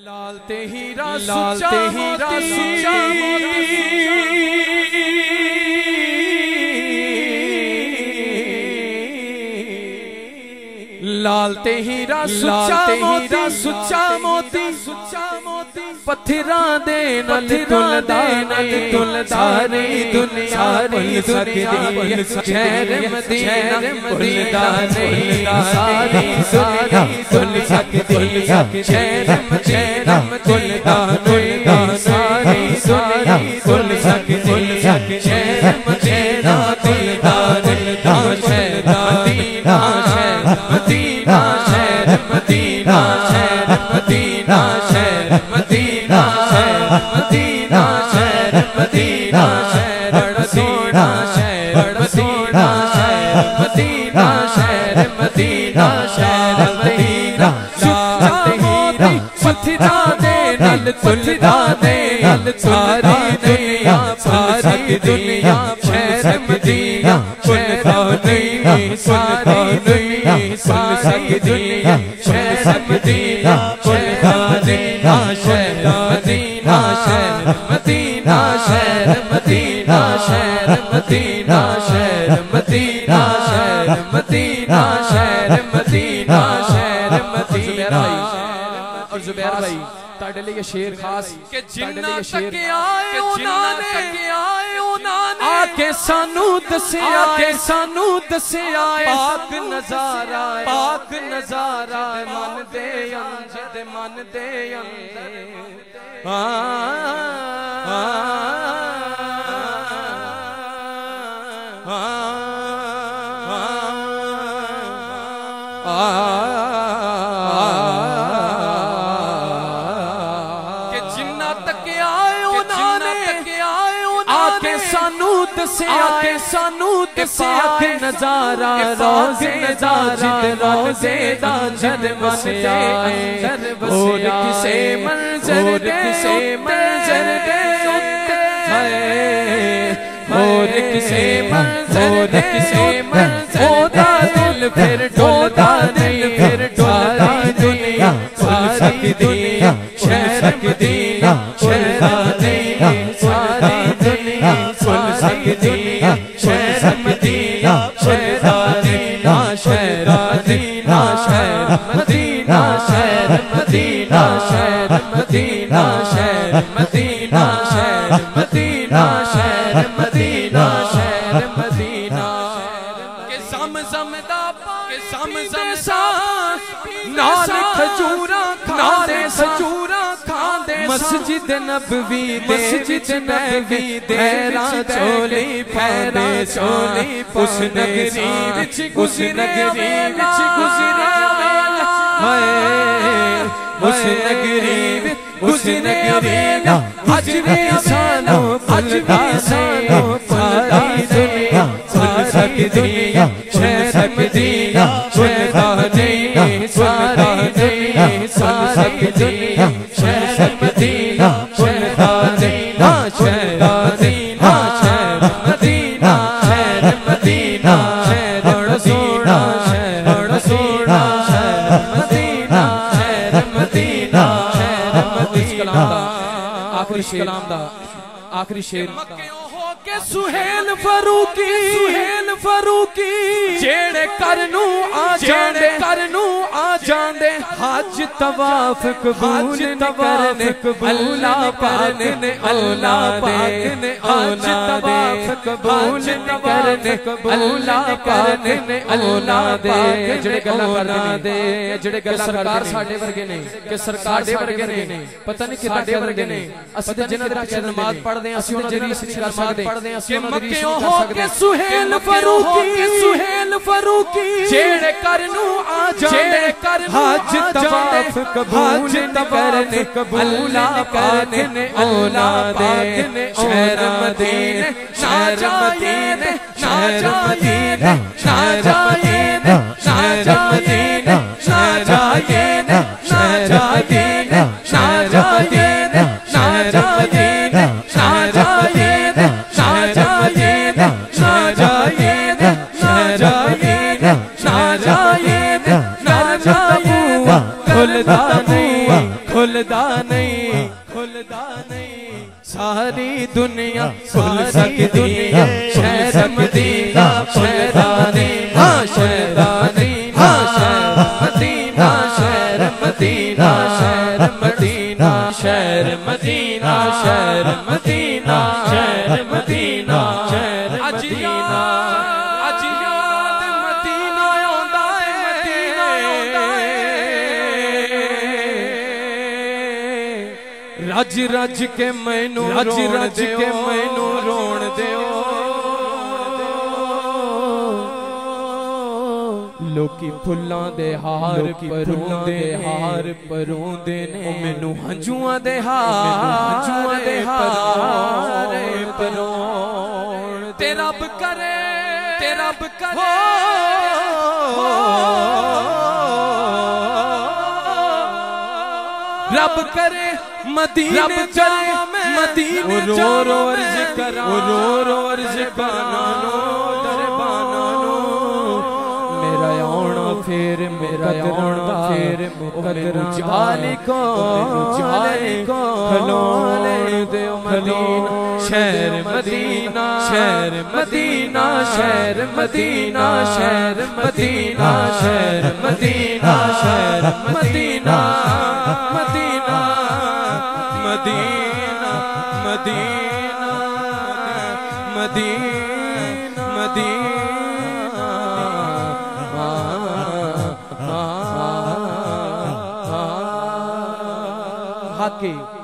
लाल ते हीरा सुच्चा मोती लाल ते हीरा सुच्चा मोती पत्थरां दे नल तुलदा सारी दुनिया शहर मदीना भुलदा नहीं सारी दुनिया भुल सकदी शहर मदीना भुलदा नहीं सारी दुनिया भुल सकदी शहर मदीना भुलदा नहीं शहर मदीना शहर मदीना शहर मदीना शहर मदीना शहर मदीना शहर मदीना शहर मदीना शहर मदीना शहर मदीना शहर मदीना शहर मदीना हीरा पत्थरा दे नल तुलदा दे सारी दुनिया शहर मदीना भुलदा नहीं सारी दुनिया सारी दुनिया शहर मदीना भुलदा नहीं शहर मदीना शहर मदीना शहर मदीना शहर मदीना शहर मदीना शहर मदीना शहर मदीना शहर मदीना। और जुबैर भाई ताड़े लिए शेर खास के जिन्ना तक आए उन्होंने आके सानू दसिया पाक नजारा मन दे सानू दसिया नजारा रोज़े दा जन्म से आए और किसे मंजर दे और किसे मंजर ओदा दिल फिर डोलदा नहीं फिर सारी दुनिया सारी दुनिया शहर मदीना भुलदा नहीं सारी दुनिया सारी दुनिया शहर मदीना भुलदा नहीं शहर मदीना शहर मदीना शहर मदीना शहर मदीना शहर मदीना शहर मदीना शहर मदीना शहर मदीना के समझम दा के समझम सा नाल खजूरा खांदे मस्जिद नबवी तेरा चोली पैरा चोली उस नगरी विच गुजरे उस नगरी हजरे सानो भुलदा सानो सारी दुनिया भुल सकदी शहर मदीना भुलदा नहीं सारी दुनिया भुल सकदी शहर मदीना भुलदा नहीं शहर मदीना शहर मदीना शहर मदीना शहर सोना शहर सोना शहर मदीना शहर मदीना शहर मदीना। आखिरी कलाम दा आखिरी शेर के सुहेल फरूकी जेड़े करनू आ जांदे हज तवाफ कबूल करने अल्लाह पाक ने हज तवाफ कबूल करने अल्लाह पाक ने जेड़े गल्लां दे जेड़े गल्लां सरकार साडे वर्गे ने कि सरकार दे वर्गे ने पता नहीं कितना दे वर्गे ने असि ते जिन्हां दे पिछे नमाज पढ़दे असि उन्हां दी रीस नहीं कर सकदे कि मक्कियों हो के सुहेल फरूकी जेड़े करनू आ जांदे हज तवाफ कबूल करने अल्लाह पाक ने शहर मदीने शहर मदीने शहर मदीने शहर मदीने शहर मदीने शहर मदीने शहर मदीने शहर मदीने शहर मदीने शहर मदीने शहर मदीने शहर मदीने खुलदा नहीं खुलदा नहीं सारी दुनिया खुल सकती है शहर मदीना शहरानी शहरानी शहर मदीना शहर मदीना शहर मदीना शहर मदीना शहर मदीना शहर मदीना शहर मदीना अज याद मदीना आंदा है मदीना आंदा है रज रज के मैनू रोण दिओ लोकी फुल्लां दे हार परोंदे ने मैनू हंजुआं दे हार परोण ते रब करे रब करे मदीने रो रो अर्ज करा फिर मेरा मुकद्दर जाली को खलोने दे मदीना शहर मदीना शहर मदीना शहर मदीना शहर मदीना शहर मदीना शहर Medina Medina Medina Medina Medina Medina के